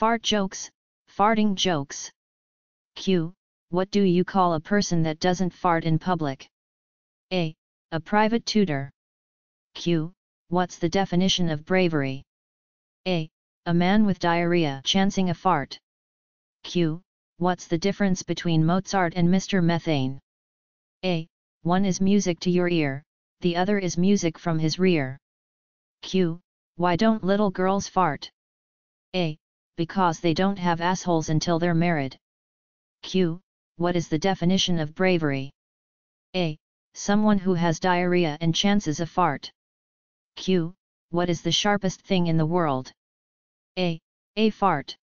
Fart jokes, farting jokes. Q. What do you call a person that doesn't fart in public? A. A private tutor. Q. What's the definition of bravery? A. A man with diarrhea chancing a fart. Q. What's the difference between Mozart and Mr. Methane? A. One is music to your ear, the other is music from his rear. Q. Why don't little girls fart? A. Because they don't have assholes until they're married. Q. What is the definition of bravery? A. Someone who has diarrhea and chances a fart. Q. What is the sharpest thing in the world? A. A fart.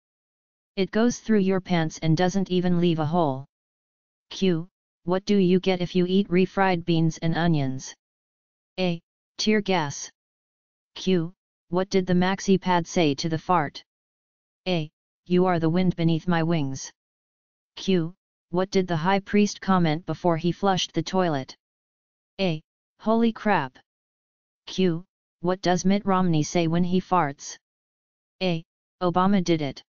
It goes through your pants and doesn't even leave a hole. Q. What do you get if you eat refried beans and onions? A. Tear gas. Q. What did the maxi pad say to the fart? A. You are the wind beneath my wings. Q. What did the high priest comment before he flushed the toilet? A. Holy crap. Q. What does Mitt Romney say when he farts? A. Obama did it.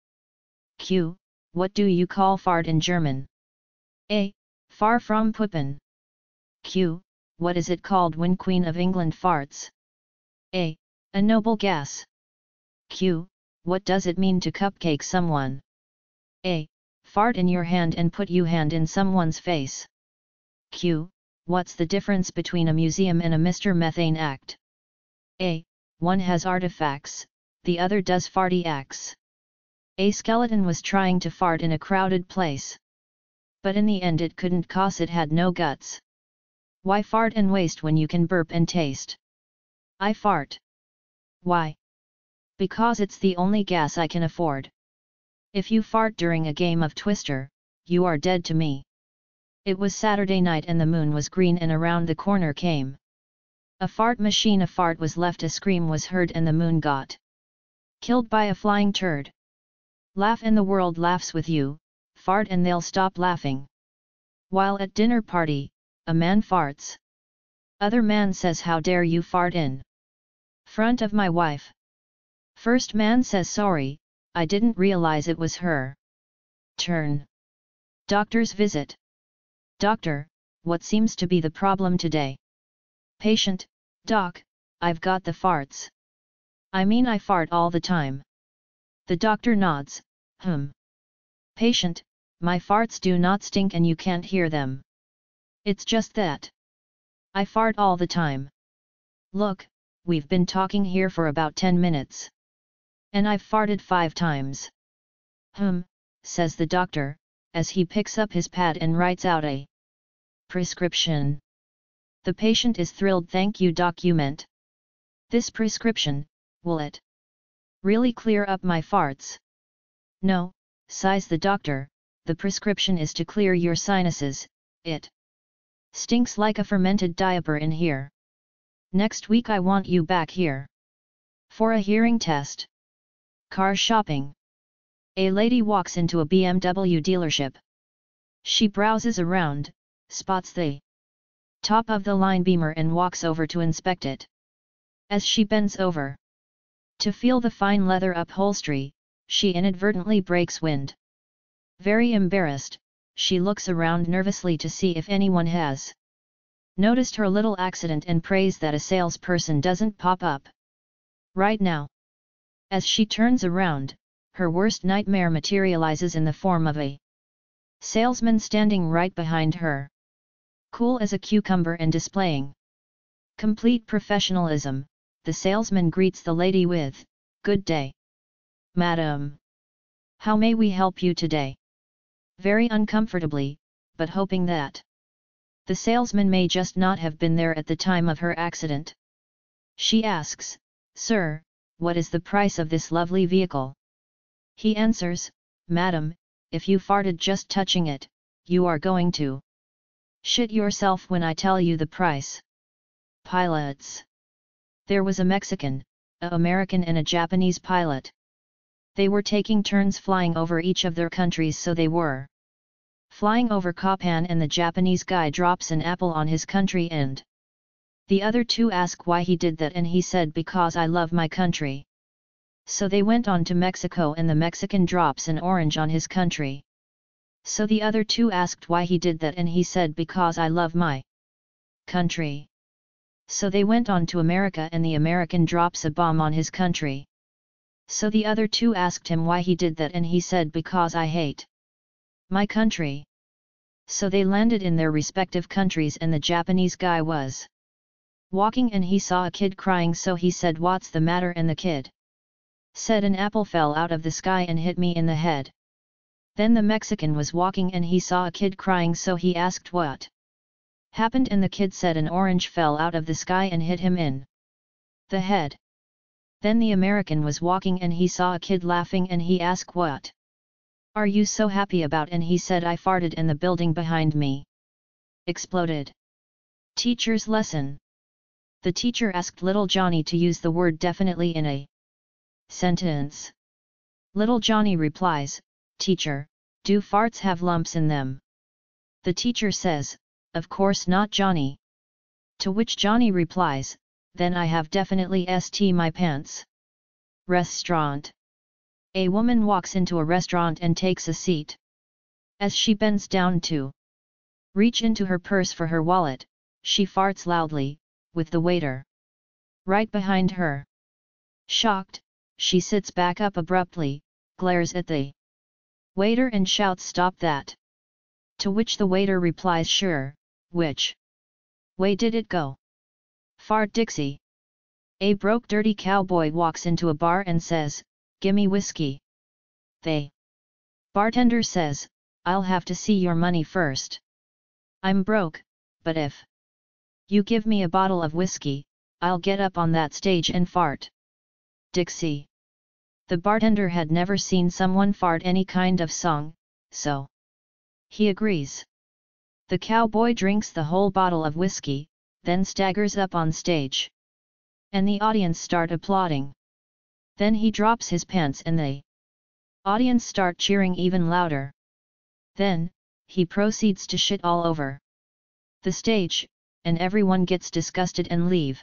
Q. What do you call fart in German? A. Far from puppen. Q. What is it called when Queen of England farts? A. A noble gas. Q. What does it mean to cupcake someone? A. Fart in your hand and put you hand in someone's face. Q. What's the difference between a museum and a Mr. Methane act? A. One has artifacts, the other does farty acts. A skeleton was trying to fart in a crowded place. But in the end it couldn't 'cause it had no guts. Why fart and waste when you can burp and taste? I fart. Why? Because it's the only gas I can afford. If you fart during a game of Twister, you are dead to me. It was Saturday night and the moon was green and around the corner came a fart machine. A fart was left, a scream was heard, and the moon got killed by a flying turd. Laugh and the world laughs with you, fart and they'll stop laughing. While at dinner party, a man farts. Other man says, how dare you fart in front of my wife? First man says, sorry, I didn't realize it was her turn. Doctor's visit. Doctor, what seems to be the problem today? Patient, Doc, I've got the farts. I mean I fart all the time. The doctor nods, Patient, my farts do not stink and you can't hear them. It's just that I fart all the time. Look, we've been talking here for about 10 minutes. And I've farted 5 times. Says the doctor, as he picks up his pad and writes out a prescription. The patient is thrilled. Thank you, doc. You meant this prescription, will it really clear up my farts? No, sighs the doctor, the prescription is to clear your sinuses. It stinks like a fermented diaper in here. Next week I want you back here for a hearing test. Car shopping. A lady walks into a BMW dealership. She browses around, spots the top-of-the-line Beamer and walks over to inspect it. As she bends over to feel the fine leather upholstery, she inadvertently breaks wind. Very embarrassed, she looks around nervously to see if anyone has noticed her little accident and prays that a salesperson doesn't pop up right now. As she turns around, her worst nightmare materializes in the form of a salesman standing right behind her. Cool as a cucumber and displaying complete professionalism, the salesman greets the lady with, "Good day, madam. How may we help you today?" Very uncomfortably, but hoping that the salesman may just not have been there at the time of her accident, she asks, "Sir, what is the price of this lovely vehicle?" He answers, "Madam, if you farted just touching it, you are going to shit yourself when I tell you the price." Pilots. There was a Mexican, a American and a Japanese pilot. They were taking turns flying over each of their countries, so they were flying over Japan and the Japanese guy drops an apple on his country and the other two ask why he did that and he said, "Because I love my country." So they went on to Mexico and the Mexican drops an orange on his country. So the other two asked why he did that and he said because I love my country. So they went on to America and the American drops a bomb on his country. So the other two asked him why he did that and he said because I hate my country. So they landed in their respective countries and the Japanese guy was walking and he saw a kid crying so he said what's the matter and the kid said an apple fell out of the sky and hit me in the head. Then the Mexican was walking and he saw a kid crying so he asked what happened and the kid said an orange fell out of the sky and hit him in the head. Then the American was walking and he saw a kid laughing and he asked what are you so happy about and he said I farted and the building behind me exploded. Teacher's lesson. The teacher asked little Johnny to use the word definitely in a sentence. Little Johnny replies, Teacher, do farts have lumps in them? The teacher says, of course not Johnny. To which Johnny replies, then I have definitely st my pants. Restaurant. A woman walks into a restaurant and takes a seat. As she bends down to reach into her purse for her wallet, she farts loudly, with the waiter right behind her. Shocked, she sits back up abruptly, glares at the waiter and shouts stop that. To which the waiter replies sure, which way did it go? Fart Dixie. A broke dirty cowboy walks into a bar and says, gimme whiskey. The bartender says, I'll have to see your money first. I'm broke, but if you give me a bottle of whiskey, I'll get up on that stage and fart. Dixie. The bartender had never seen someone fart any kind of song, so he agrees. The cowboy drinks the whole bottle of whiskey, then staggers up on stage. And the audience start applauding. Then he drops his pants and the audience start cheering even louder. Then, he proceeds to shit all over the stage, and everyone gets disgusted and leave.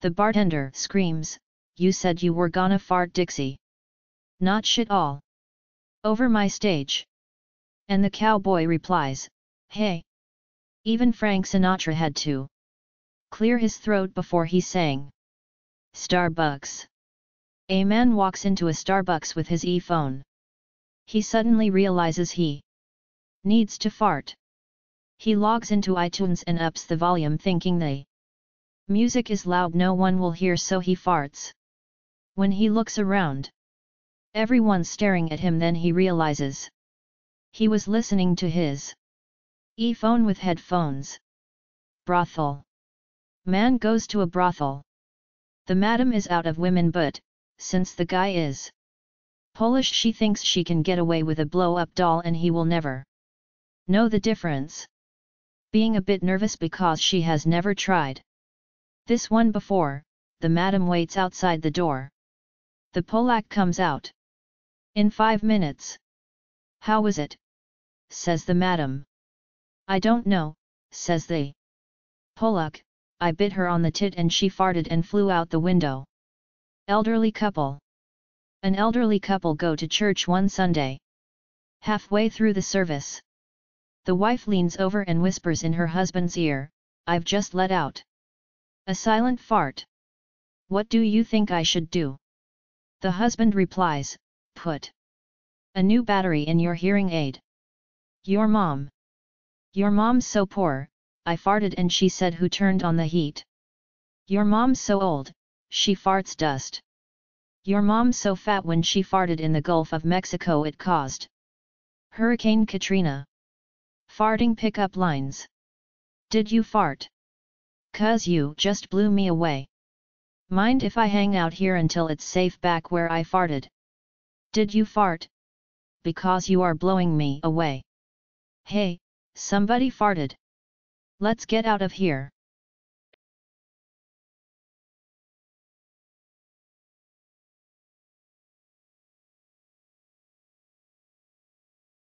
The bartender screams, you said you were gonna fart Dixie. Not shit all over my stage. And the cowboy replies, hey! Even Frank Sinatra had to clear his throat before he sang. Starbucks. A man walks into a Starbucks with his e-phone. He suddenly realizes he needs to fart. He logs into iTunes and ups the volume thinking the music is loud no one will hear so he farts. When he looks around, everyone's staring at him then he realizes he was listening to his e-phone with headphones. Brothel. Man goes to a brothel. The madam is out of women but, since the guy is Polish she thinks she can get away with a blow-up doll and he will never know the difference. Being a bit nervous because she has never tried this one before, the madam waits outside the door. The Polak comes out in 5 minutes. How was it? Says the madam. I don't know, says the Polak, I bit her on the tit and she farted and flew out the window. Elderly couple. An elderly couple go to church one Sunday. Halfway through the service, the wife leans over and whispers in her husband's ear, I've just let out a silent fart. What do you think I should do? The husband replies, put a new battery in your hearing aid. Your mom's so poor, I farted and she said who turned on the heat. Your mom's so old, she farts dust. Your mom's so fat when she farted in the Gulf of Mexico it caused Hurricane Katrina. Farting pickup lines. Did you fart? 'Cause you just blew me away. Mind if I hang out here until it's safe back where I farted? Did you fart? Because you are blowing me away. Hey, somebody farted. Let's get out of here.